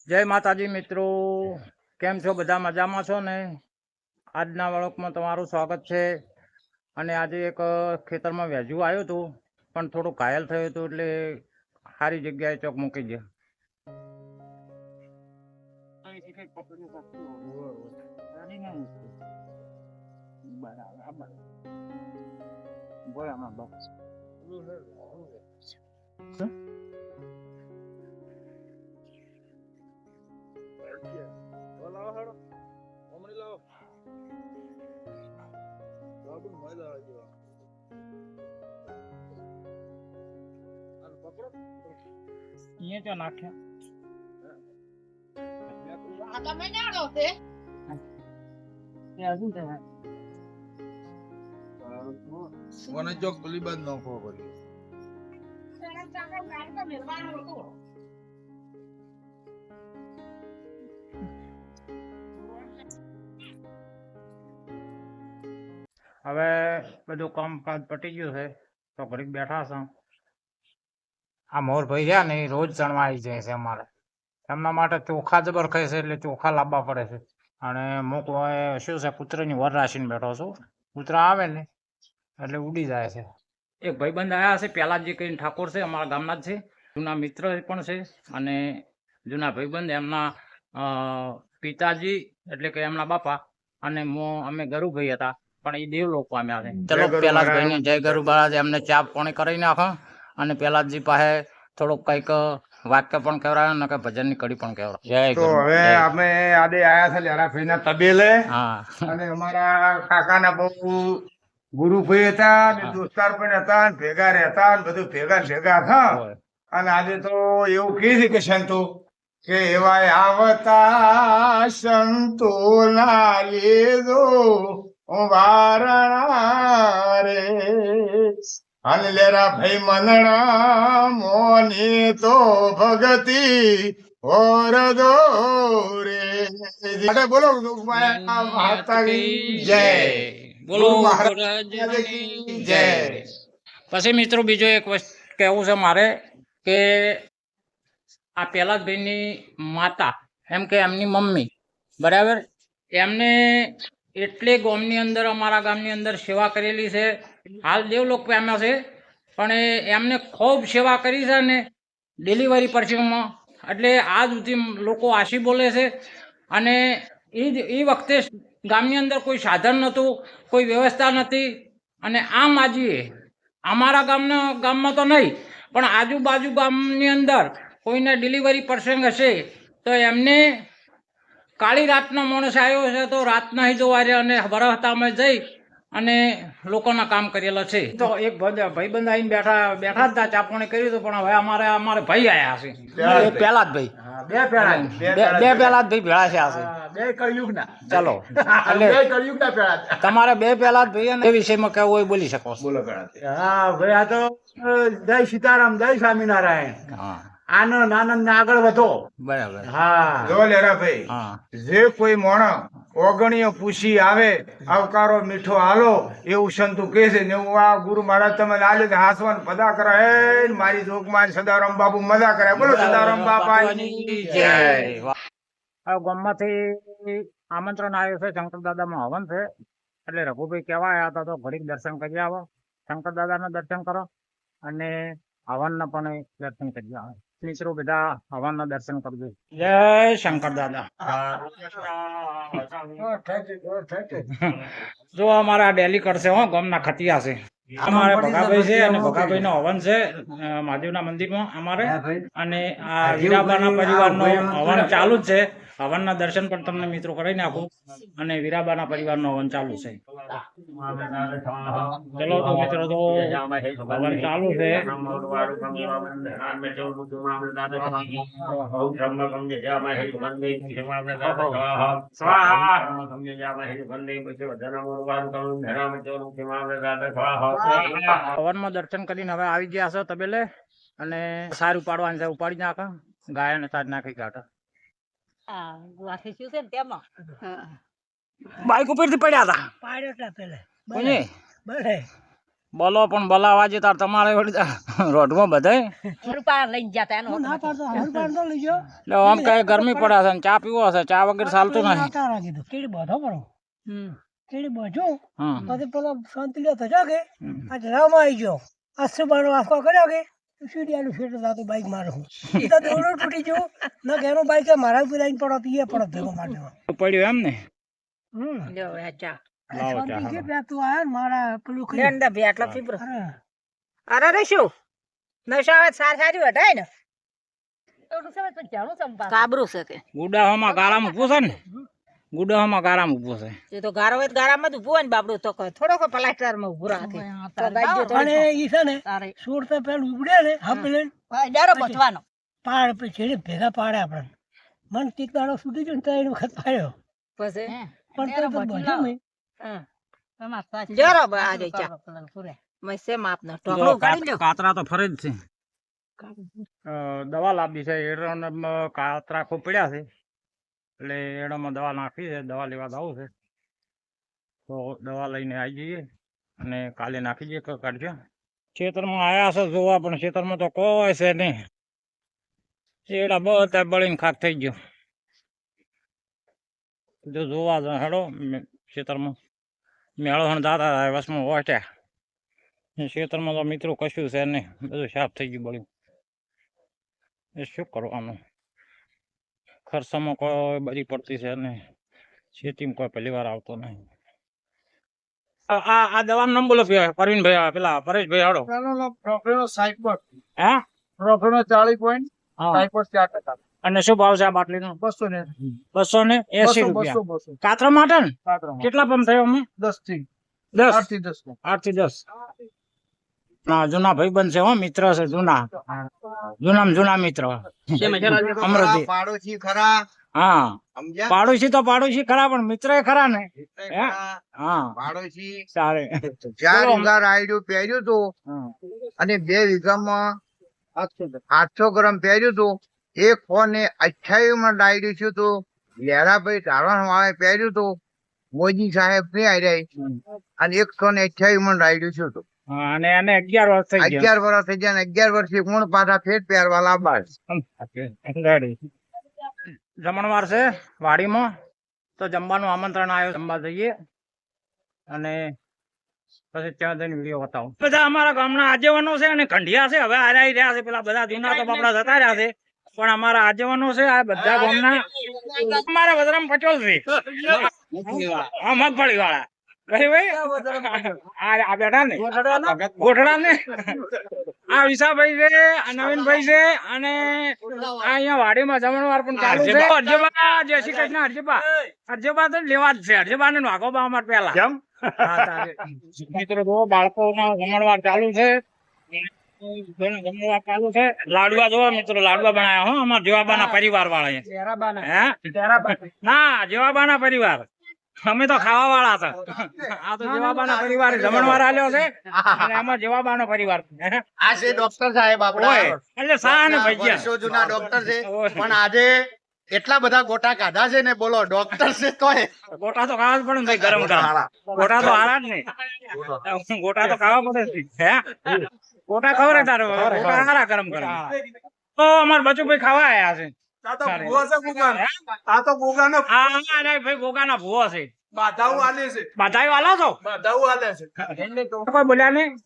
જય માતાજી મિત્રો, કેમ છો? બધા મજામાં છો ને? આજના વળકમાં તમારું સ્વાગત છે. અને આજે એક ખેતરમાં વેજું આવ્યું હતું, પણ થોડું ઘાયલ થયું હતું, એટલે સારી જગ્યાએ ચોક મૂકી દે. મને ચોક પેલી બાદ નાખવો પડ્યો. હવે બધું કામકાજ પટી ગયું છે, તો ઘડીક બેઠા છે. આ મોરભાઈ રહ્યા ને, એ રોજ ચણવા આવી જાય છે અમારે. એમના માટે ચોખા જબર ખાય છે, એટલે ચોખા લાવવા પડે છે. અને અમુક શું છે, કૂતરાની વર રાખીને બેઠો છું. કૂતરા આવે ને એટલે ઉડી જાય છે. એક ભાઈબંધ આવ્યા છે, પહેલા જે કઈ ઠાકોર છે, અમારા ગામના જ છે, જૂના મિત્ર પણ છે. અને જૂના ભાઈબંધ એમના પિતાજી એટલે કે એમના બાપા, અને અમે ગરુભાઈ હતા, પણ એ દેવ લોકો પામ્યા છે. ચલો પેલા ભાઈને જય ગરુ મહારાજ એમને ચા પાણી કરી નાખો, અને પેલાજી પાસે થોડુંક કઈક વાક્ય પણ કહેવાય ને કે ભજનની કડી પણ કહેવાય. તો હવે અમે આડે આયા છે લેરાભાઈના તબેલે. હા, અને અમારા કાકાના બહુ ગુરુભાઈ હતા ને દોસ્તાર પણ હતા ને ભેગા રહેતા ને બધું ભેગા હતા. અને આજે તો એવું કહે છે કે સંતો કે એવા આવતા સંતો ના લેજો વારણા રે. અને લેરા ભાઈ મનણા મોની તો ભગતિ ઓર દો રે. બોલો માતાજી જય, બોલો મહારાજની જય. પછી મિત્રો બીજો એક વસ્તુ કહેવું છે મારે, કે આ પેલા ભાઈની માતા એમ કે એમની મમ્મી, બરાબર, એમને એટલે ગામની અંદર અમારા ગામની અંદર સેવા કરેલી છે. હાલ દેવલોક પામ્યા છે, પણ એમને ખૂબ સેવા કરી છે ને ડિલિવરી પરસીમાં. એટલે આજ સુધી લોકો આશી બોલે છે. અને એ વખતે ગામની અંદર કોઈ સાધન નહોતું, કોઈ વ્યવસ્થા નથી. અને આમ આજે અમારા ગામમાં તો નહીં, પણ આજુબાજુ ગામની અંદર કોઈને ડિલિવરી પ્રસંગ હશે તો એમને કાળી રાતનો માણસ આવ્યો છે, તો રાતના જોવારે અને વરહતામાં જઈ અને લોકોના કામ કરેલા છે. તો એક ભાઈબંધ આવીને બેઠા જ હતા, ચાપણી કર્યું હતું, પણ હવે અમારે ભાઈ આવ્યા છે, પેલા જ ભાઈ, બે પેલા જ ભાઈ ભેળા છે. બે કળયુગના, ચલો તમારે બે પેલા જ ભાઈ એ વિષયમાં કેવું હોય બોલી શકો. બોલો પેલા. હા ભાઈ, આ તો જય સીતારામ, જય સ્વામિનારાયણ. આનંદ આનંદ ને આગળ વધો. બરાબર. હા જો લેરાભાઈ, જે કોઈ મોણસ ઓગણીઓ પૂછી આવે આવકારો મીઠો આલો એવું સંતુ કહે છે ને એવું આ ગુરુ મહારાજ તમે આલે હાસવાન પદા કરે. હે મારી જોગમાં સદારામ બાપુ મજા કરે. બોલો સદારામ બાપાની જય. ગામમાંથી આમંત્રણ આવ્યું છે, શંકર દાદામાં હવન છે, એટલે રઘુભાઈ કહેવા આવ્યા હતા, તો ઘડીક દર્શન કરી આવો. શંકર દાદાના દર્શન કરો અને હવનના પણ દર્શન કરી આવો. મિત્રો બધા હવનના દર્શન કરજો. જય શંકર દાદા. જો અમારા ડેલી કરશે હો, ગામના ખતિયા છે. અમારે ભગાભાઈ છે, અને ભગાભાઈ નો હવન છે મહાદેવના મંદિરમાં અમારે. અને આ વીરાબાના પરિવારનો હવન ચાલુ જ છે. હવનના દર્શન પણ તમને મિત્રો કરી નાખું. અને વીરાબાના પરિવારનો હવન ચાલુ છે. ચલો તો મિત્રો, તો હવન ચાલુ છે. હવનમાં દર્શન કરીને હવે આવી ગયા છો તબેલે, અને સારું પાડવાનું છે, ઉપાડી નાખો ગાય ને તાજ નાખી કાઢો. બાઈક ઉપર થી પડ્યા હતા. પાડ્યો તા પેલે કોને? બળે બોલો પણ બોલાવા જે તાર તમારે વળી રોડમાં બધાય હું ના પાડતો હર પાડતો લઈ ગયો એટલે આમ કઈ ગરમી પડે છે ને ચા પીવો હશે ચા વગર ચાલતું નહીં કીધું કેડી બધો કરો કેડી બધો હમ પછી પેલો શાંતિ લ્યો થજો કે આ ડરાવમાં આવી ગયો અસુબાનો આખો કર્યો કે સીડીયાનું ફેટ જાતો બાઈક મારું તો દોડો તૂટી ગયો ના ઘેરો બાઈક મારા ઉપર આવીને પડો તો એ પડો ભેગો મારજો પડ્યું એમ ને લાવો ચા શાંતિ છે બે તું આયા ને મારા પેલું કરી અરે રે શું નશાવે સારી હટાય ને કાબરું છે કે ગુડામાં ગાળામાં ઊભું છે ને ગુડામાં ગાળામાં ઊભું છે એ તો ગારો હોય તો ગારામાં જ ઊભું હોય ને બાપડું તો થોડોક પ્લાસ્ટર માં ઊભું રાખે તો ગાજ્યો તો અને ઈ છે ને તારે સુર તો પેલું ઉડે ને હપલે ડારો બચવાનો પાડ પછી છેડે ભેગા પાડે આપણને મન તીક દાડો સુધી ગયો ને તો એનો વખત પાડ્યો પછી પણ તો બધું નહીં જરો આજે ચા મેં સેમ આપને ઢોકળું કાઢી લ્યો કાતરા તો ફરે જ છે દવા લાવી છે એડોમાં કાતરા ખૂબ પડ્યા છે એટલે એડોમાં દવા નાખી છે દવા લેવા જવું છે તો દવા લઈને આવી જઈએ અને કાલે નાખી જઈએ કાઢજો ખેતરમાં આવ્યા છે જોવા પણ ખેતરમાં તો કોઈ છે નહીં એડા બધા બળીને ખાક થઈ ગયો જો જોવા હેડો ખેતરમાં મેળો હણ દાદા વસમાં ઓટ્યા ખેતરમાં તો મિત્રો કશું છે નહીં બધું સાફ થઈ ગયું બળ્યું એ શું કરવાનું ખર્ચામાં કોઈ બધી પડતી છે નહીં ખેતીમાં કોઈ પહેલી વાર આવતો નહીં આ દવાનું નામ બોલો પરવીનભાઈ પેલા પરેશભાઈ હાડો હે 40.4%. અને શું ભાવ છે આ બાટલીનો 280 રૂપિયા કાતરા માટે ને કેટલા પંપ થયો અમે 10 થી 10 ના જૂના ભાઈબંધ છે હો મિત્ર છે જૂના મિત્ર અમરજી પાડોશી ખરા હા સમજ્યા પાડોશી તો પાડોશી ખરા પણ મિત્ર એ ખરા ને હા પાડોશી સારે 4 વીઘા રાયડું પહેર્યું હતું અને 2 વીઘામાં 800 ગ્રામ પહેર્યું હતું એક ફોને 28 માં ડાયરી થયું હતું લેરાભાઈ ધારણ વાળે પહેર્યું હતું મોદી સાહેબ ને આવી અને 128 માં ડાયરી થયું હતું અને એને 11 વર્ષ થઈ ગયા 11 વર્ષ થઈ ગયા ને 11 વર્ષથી કોણ પાછા ફેર પહેરવા લાવવા જમણવાર છે વાડીમાં તો જમવાનું આમંત્રણ આવ્યું જમવા જઈએ અને પછી ત્યાં જઈને વિડીયો બતાવો બધા અમારા ગામના આગેવાનો છે અને ખંડિયા છે હવે હારાઈ રહ્યા છે પેલા બધા જૂના તો બાપડા જતા રહ્યા છે પણ અમારા આગેવાનો છે આ બધા ગામના અમારા વજરામ પચોલ છે હા મગફળી વાળા આ બેઠા ને ગોઠડા ને આ વિશાભાઈ છે આ નવીનભાઈ છે અને આ અહીંયા વાડીમાં જમણવાર પણ ચાલુ છે અરજબા જય શ્રી કૃષ્ણ અરજબા તો લેવા જ છે અરજબા ને નાખોબા અમાર પેલા મિત્રો જો બાળકોના જમણવાર ચાલુ છે જમણવાર ચાલુ છે લાડવા જોવા મિત્રો લાડવા બનાવ્યા હો અમારા જેવાબાના પરિવાર વાળા હે ના જેવાબાના પરિવાર અમે તો ખાવા વાળા હતા આ તો જવાબાના પરિવાર જમણવાર આલ્યો છે અને આમાં જવાબાનો પરિવાર આ છે ડોક્ટર સાહેબ આપણા એટલે સા ને ભજીયા વર્ષો જૂના ડોક્ટર છે પણ આજે એટલા બધા ગોટા કાઢા છે ને બોલો ડોક્ટર છે તોય ગોટા તો ખાવા જ પડે ને ભાઈ ગરમ ગરમ ગોટા તો હારા જ નહીં ગોટા તો ખાવા પડે હે ગોટા ખવરે તારો ગોટા હારા ગરમ ગરમ તો અમાર બચુભાઈ ખાવા આયા છે કોઈ બોલ્યા નહીં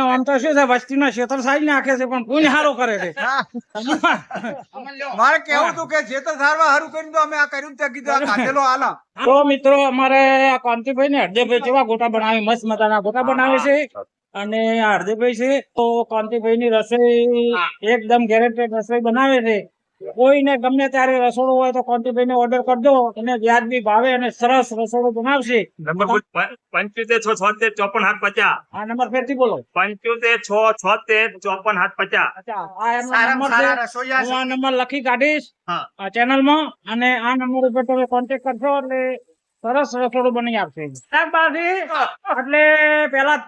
આમ તો શું છે વસ્તી નો ક્ષેત્ર સાઈડ નાખે છે પણ પુણ્ય સારું કરે છે મારે કેવું હતું કે જે તો સારવાર સારું કર્યું તો અમે આ કર્યું ત્યાં કીધું આ કાઢેલો આલા તો મિત્રો અમારે આ કાંતિભાઈ ને હરદેવભાઈ કેવા ગોટા બનાવી મસ્ત મજાના ગોટા બનાવે છે અને આ હરદેવભાઈ છે તો કાંતિભાઈ ની રસોઈ એકદમ ગેરેન્ટેડ રસોઈ બનાવે છે કોઈને ગમે ત્યારે રસોડું હોય તો કાંતિભાઈ ને ઓર્ડર કરજો અને વ્યાજબી ભાવે અને સરસ રસોડું બનાવશે 75 આ નંબર ફેરથી બોલો 75 અચ્છા આ એમનો નંબર છે હું આ નંબર લખી કાઢીશ આ ચેનલ માં અને આ નંબર ઉપર તમે કોન્ટેક્ટ કરશો એટલે સરસ રસોડું બની આપશે એટલે પેલા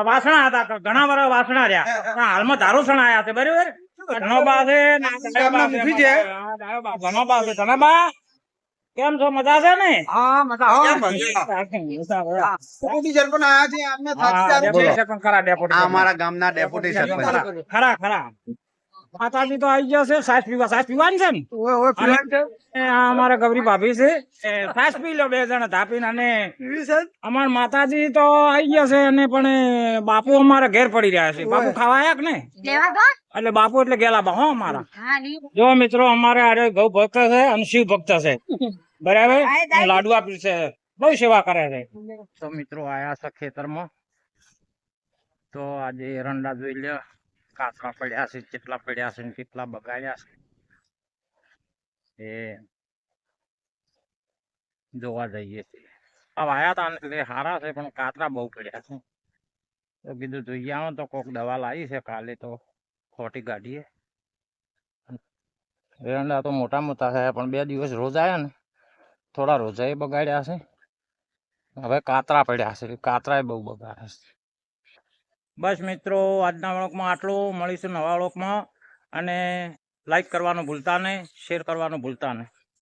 વાસણા હતા ઘણા બધા વાસણા રહ્યા પણ હાલમાં ધારુસણ આયા છે બરાબર ઘણો બા છે ઘણો બા છે ધનાબા કેમ છો મજા છે ને હા મજા હો હા, ડેપ્યુટી સરપંચ આયા છે અમને ડેપ્યુટી સરપંચ ખરા, ડેપ્યુટી સરપંચ. અમારા ગામના ડેપ્યુટી સરપંચ ખરા ખરા માતાજી તો આવી ગયા છે સાસ પીવાની છે ને એ આ અમારા ગૌરી ભાભી છે એ સાસ પી લો 2 જણા ધાપીને અને અમારા માતાજી તો આવી ગયા છે અને પણ બાપુ અમારા ઘેર પડી રહ્યા છે બાપુ ખાવા આયા કે ને એટલે બાપુ એટલે ગેલા બા હો અમારા જો મિત્રો અમારે આરે ગૌ ભક્ત છે અને શિવ ભક્ત છે બરાબર લાડુ આપી છે બહુ સેવા કરે છે તો મિત્રો આયા છે ખેતરમાં તો આજે એરંડા જોઈ લ્યો કાચરા પડ્યા છે કેટલા પડ્યા છે ને કેટલા બગાડ્યા છે એ જોવા જઈએ છીએ હવે આયા તા ને એટલે સારા છે પણ કાચરા બહુ પડ્યા છે તો કીધું જોઈએ આવો તો કોક દવા લાવી છે કાલે તો ખોટી કાઢીએ એરંડા તો મોટા મોટા છે પણ 2 દિવસ રોજ આવ્યા ને થોડા રોજાએ બગાડ્યા છે હવે કાતરા પડ્યા છે કાતરાએ બહુ બગાડ્યા છે બસ મિત્રો આજના વ્લોગમાં આટલું મળીશું નવા વ્લોગમાં અને લાઈક કરવાનું ભૂલતા નહીં શેર કરવાનું ભૂલતા નહીં